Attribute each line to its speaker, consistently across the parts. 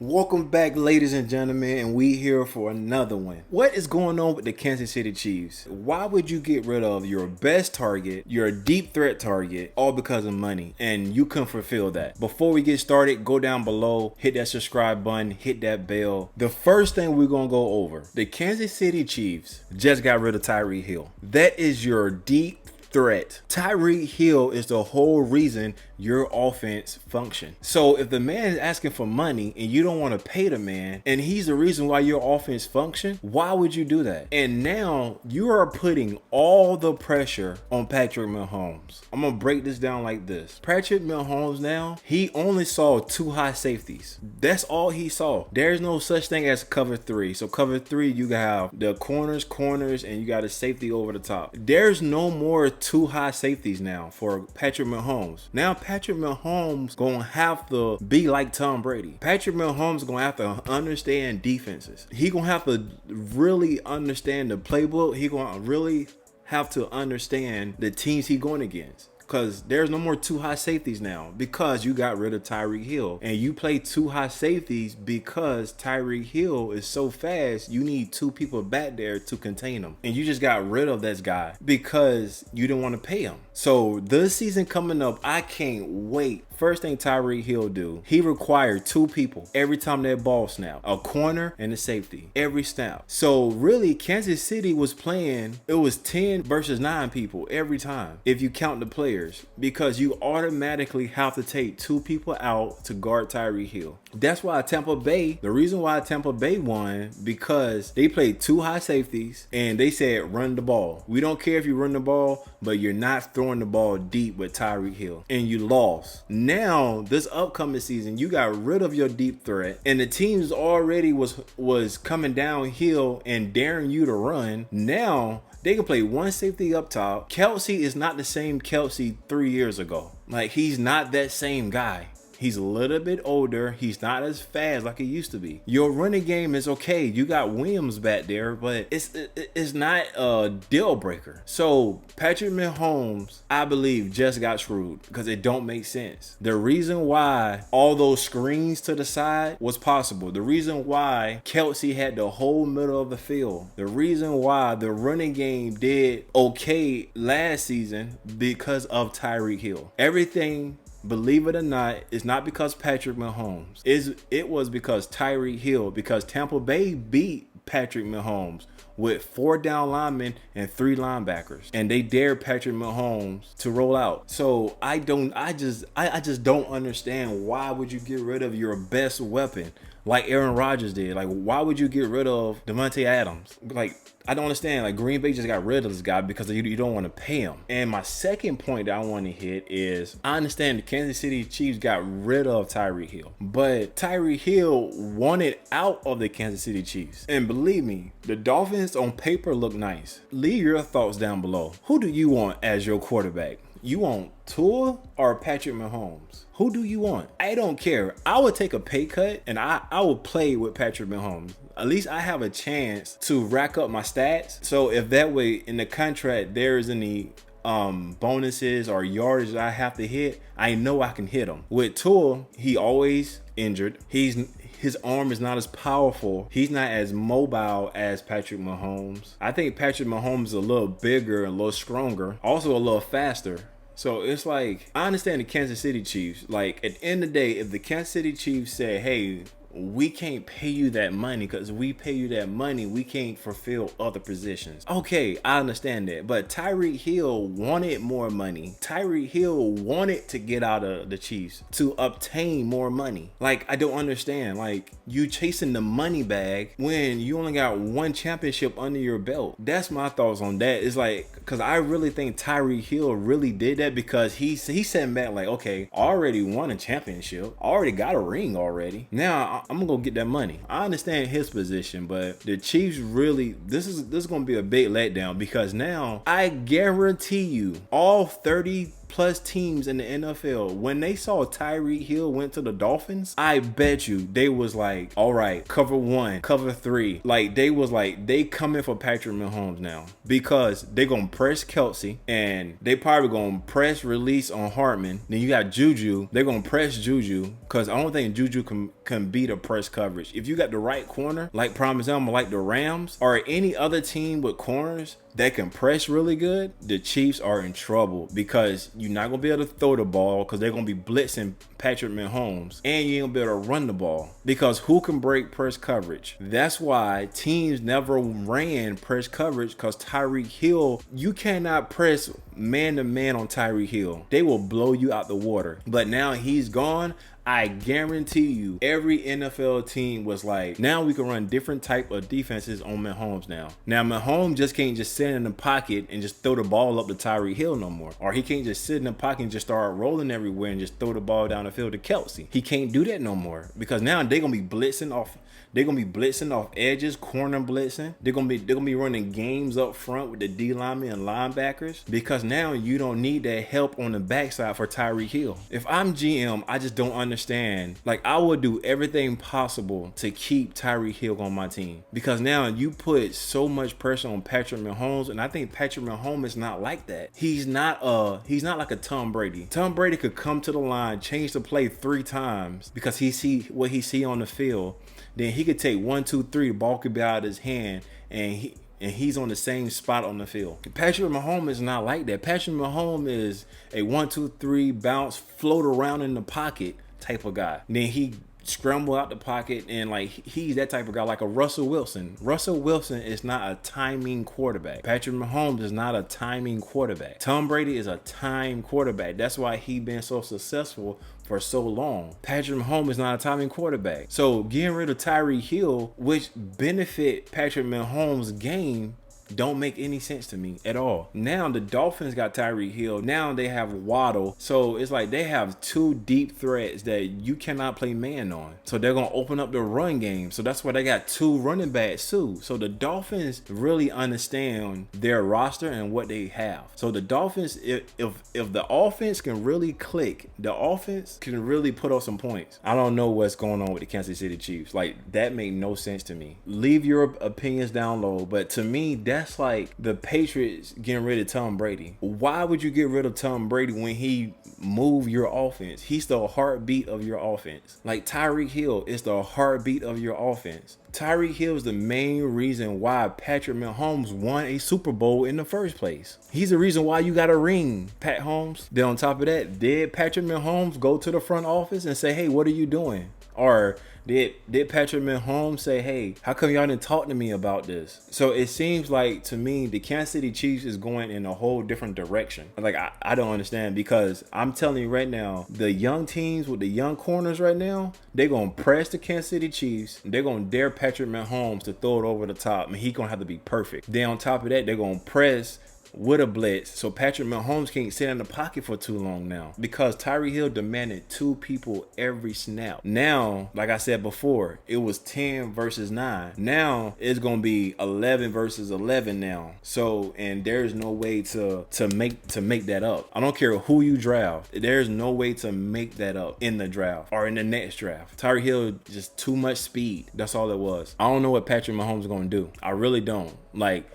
Speaker 1: Welcome back, ladies and gentlemen, and we here for another one. What is going on with the Kansas City Chiefs? Why would you get rid of your best target, your deep threat target, all because of money, and you couldn't fulfill that? Before we get started, go down below, hit that subscribe button, hit that bell. The first thing we're going to go over, the Kansas City Chiefs just got rid of Tyreek Hill. That is your deep threat. Tyreek Hill is the whole reason your offense function. So if the man is asking for money and you don't want to pay the man and he's the reason why your offense function, why would you do that? And now you are putting all the pressure on Patrick Mahomes. I'm gonna break this down like this. Patrick Mahomes now, he only saw 2 high safeties. That's all he saw. There's no such thing as cover 3. So cover 3, you have the corners, and you got a safety over the top. There's no more 2 high safeties now for Patrick Mahomes. Now Patrick Mahomes gonna have to be like Tom Brady. Patrick Mahomes gonna have to understand defenses. He gonna have to really understand the playbook. He gonna really have to understand the teams he going against. Because there's no more 2 high safeties now because you got rid of Tyreek Hill. And you play 2 high safeties because Tyreek Hill is so fast, you need 2 people back there to contain him. And you just got rid of this guy because you didn't want to pay him. So this season coming up, I can't wait. First thing Tyreek Hill do, he required 2 people every time that ball snap. A corner and a safety. Every snap. So really, Kansas City was playing, it was 10 versus 9 people every time. If you count the players. Because you automatically have to take 2 people out to guard Tyreek Hill. That's why Tampa Bay, the reason why Tampa Bay won, because they played 2 high safeties and they said run the ball. We don't care if you run the ball, but you're not throwing the ball deep with Tyreek Hill. And you lost. Now, this upcoming season, you got rid of your deep threat and the teams already was coming downhill and daring you to run. Now, they can play 1 safety up top. Kelsey is not the same Kelsey 3 years ago. Like, he's not that same guy. He's a little bit older. He's not as fast like he used to be. Your running game is okay. You got Williams back there, but it's not a deal breaker. So Patrick Mahomes, I believe, just got screwed because it don't make sense. The reason why all those screens to the side was possible. The reason why Kelsey had the whole middle of the field. The reason why the running game did okay last season because of Tyreek Hill. Everything, believe it or not, it's not because Patrick Mahomes. It was because Tyreek Hill, because Tampa Bay beat Patrick Mahomes with 4 down linemen and 3 linebackers. And they dared Patrick Mahomes to roll out. So I just don't understand, why would you get rid of your best weapon like Aaron Rodgers did? Like, why would you get rid of Devontae Adams? Like, I don't understand. Like, Green Bay just got rid of this guy because you don't want to pay him. And my second point that I want to hit is, I understand the Kansas City Chiefs got rid of Tyreek Hill, but Tyreek Hill wanted out of the Kansas City Chiefs. And believe me, the Dolphins on paper look nice. Leave your thoughts down below. Who do you want as your quarterback? You want Tua or Patrick Mahomes? Who do you want? I don't care. I would take a pay cut and I would play with Patrick Mahomes. At least I have a chance to rack up my stats. So if that way in the contract there is any bonuses or yardage I have to hit, I know I can hit them. With Tua, he always injured. His arm is not as powerful. He's not as mobile as Patrick Mahomes. I think Patrick Mahomes is a little bigger, a little stronger, also a little faster. So it's like, I understand the Kansas City Chiefs. Like, at the end of the day, if the Kansas City Chiefs say, hey, we can't pay you that money because we pay you that money, we can't fulfill other positions. Okay, I understand that. But Tyreek Hill wanted more money. Tyreek Hill wanted to get out of the Chiefs to obtain more money. Like, I don't understand. Like, you chasing the money bag when you only got 1 championship under your belt. That's my thoughts on that. It's like, because I really think Tyreek Hill really did that because he's sitting back like, okay, I already won a championship. I already got a ring already. Now I'm gonna go get that money. I understand his position, but the Chiefs really, this is gonna be a big letdown because now I guarantee you all 30 plus teams in the NFL, when they saw Tyreek Hill went to the Dolphins, I bet you they was like, all right, cover 1, cover 3. Like, they was like, they coming for Patrick Mahomes now because they gonna press Kelsey and they probably gonna press release on Hartman. Then you got Juju. They're gonna press Juju. because I don't think Juju can beat a press coverage. If you got the right corner, like prime example, like the Rams or any other team with corners that can press really good, the Chiefs are in trouble because you're not going to be able to throw the ball because they're going to be blitzing Patrick Mahomes, and you ain't going to be able to run the ball because who can break press coverage? That's why teams never ran press coverage, because Tyreek Hill, you cannot press man-to-man on Tyreek Hill. They will blow you out the water. But now he's gone. I guarantee you every NFL team was like, now we can run different type of defenses on Mahomes now. Now Mahomes just can't just sit in the pocket and just throw the ball up to Tyreek Hill no more. Or he can't just sit in the pocket and just start rolling everywhere and just throw the ball down the field to Kelsey. He can't do that no more because now they're gonna be blitzing off. They're gonna be blitzing off edges, corner blitzing. They're gonna be running games up front with the D linemen and linebackers because now you don't need that help on the backside for Tyreek Hill. If I'm GM, I just don't understand. Like, I would do everything possible to keep Tyreek Hill on my team because now you put so much pressure on Patrick Mahomes, and I think Patrick Mahomes is not like that. He's not like a Tom Brady. Tom Brady could come to the line, change the play 3 times because he see what he see on the field. Then he could take 1, 2, 3, the ball could be out of his hand, and he's on the same spot on the field. Patrick Mahomes is not like that. Patrick Mahomes is a 1, 2, 3 bounce, float around in the pocket type of guy. Then he scramble out the pocket, and like he's that type of guy, like a Russell Wilson. Russell Wilson is not a timing quarterback. Patrick Mahomes is not a timing quarterback. Tom Brady is a time quarterback. That's why he been so successful for so long. Patrick Mahomes is not a timing quarterback. So getting rid of Tyreek Hill, which benefit Patrick Mahomes' game, don't make any sense to me at all. Now the Dolphins got Tyreek Hill. Now they have Waddle. So it's like they have 2 deep threats that you cannot play man on. So they're going to open up the run game. So that's why they got 2 running backs too. So the Dolphins really understand their roster and what they have. So the Dolphins, if the offense can really click, the offense can really put up some points. I don't know what's going on with the Kansas City Chiefs. Like, that made no sense to me. Leave your opinions down low. But to me, that's like the Patriots getting rid of Tom Brady. Why would you get rid of Tom Brady when he moved your offense? He's the heartbeat of your offense. Like Tyreek Hill is the heartbeat of your offense. Tyreek Hill is the main reason why Patrick Mahomes won a Super Bowl in the first place. He's the reason why you got a ring, Pat Holmes. Then on top of that, did Patrick Mahomes go to the front office and say, hey, what are you doing? Or did Patrick Mahomes say, hey, how come y'all didn't talk to me about this? So it seems like, to me, the Kansas City Chiefs is going in a whole different direction. Like, I don't understand, because I'm telling you right now, the young teams with the young corners right now, they're going to press the Kansas City Chiefs. They're going to dare Patrick Mahomes to throw it over the top. I mean, he's going to have to be perfect. Then on top of that, they're going to press with a blitz, so Patrick Mahomes can't sit in the pocket for too long now, because Tyreek Hill demanded 2 people every snap. Now, like I said before, it was 10 versus 9. Now it's gonna be 11 versus 11 now. So, and there's no way to make that up. I don't care who you draft. There's no way to make that up in the draft or in the next draft. Tyreek Hill, just too much speed. That's all it was. I don't know what Patrick Mahomes is gonna do. I really don't. Like,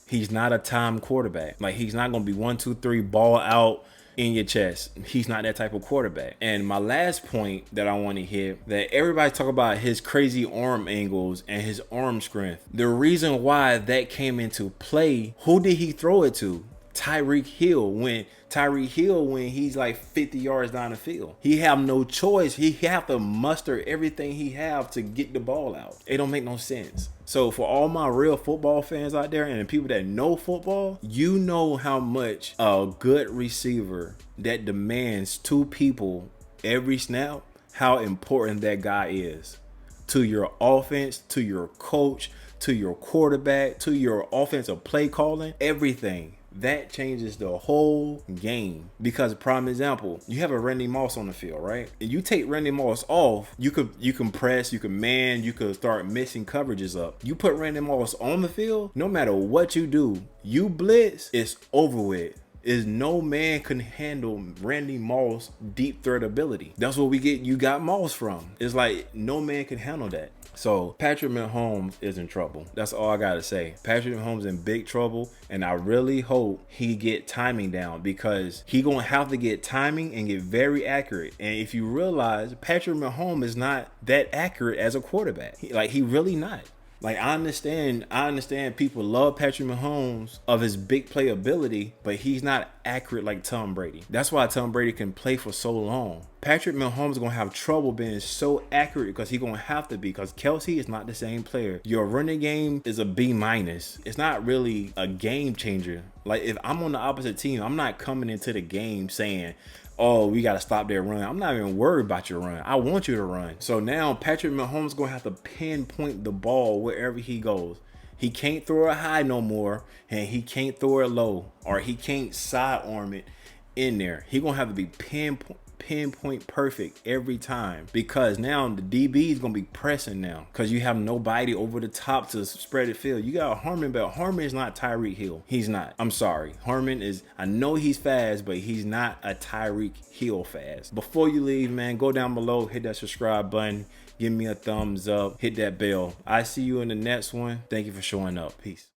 Speaker 1: he's not a time quarterback. Like, he's not going to be 1, 2, 3 ball out in your chest. He's not that type of quarterback. And my last point that I want to hit, that everybody talk about his crazy arm angles and his arm strength. The reason why that came into play, who did he throw it to? Tyreek Hill. When he's like 50 yards down the field, he have no choice. He have to muster everything he have to get the ball out. It don't make no sense. So for all my real football fans out there and the people that know football, you know how much a good receiver that demands 2 people every snap, how important that guy is to your offense, to your coach, to your quarterback, to your offensive play calling, everything. That changes the whole game. Because, prime example, you have a Randy Moss on the field, right? And you take Randy Moss off, you can press, you can man, you could start mixing coverages up. You put Randy Moss on the field, no matter what you do, you blitz, it's over with. is no man can handle Randy Moss' deep threat ability. That's what we get. You got Moss from. It's like no man can handle that. So Patrick Mahomes is in trouble. That's all I gotta say. Patrick Mahomes in big trouble, and I really hope he get timing down, because he gonna have to get timing and get very accurate. And if you realize, Patrick Mahomes is not that accurate as a quarterback. He really not. Like, I understand people love Patrick Mahomes of his big play ability, but he's not accurate like Tom Brady. That's why Tom Brady can play for so long. Patrick Mahomes is going to have trouble being so accurate, because he's going to have to be, because Kelsey is not the same player. Your running game is a B-. It's not really a game changer. Like, if I'm on the opposite team, I'm not coming into the game saying, oh, we got to stop their run. I'm not even worried about your run. I want you to run. So now Patrick Mahomes is going to have to pinpoint the ball wherever he goes. He can't throw it high no more, and he can't throw it low, or he can't sidearm it in there. He's going to have to be pinpoint perfect every time, because now the DB is going to be pressing now, because you have nobody over the top to spread the field. You got Harmon, but Harmon is not Tyreek Hill. He's not. I'm sorry. Harmon is, I know he's fast, but he's not a Tyreek Hill fast. Before you leave, man, go down below, hit that subscribe button, give me a thumbs up, hit that bell. I see you in the next one. Thank you for showing up. Peace.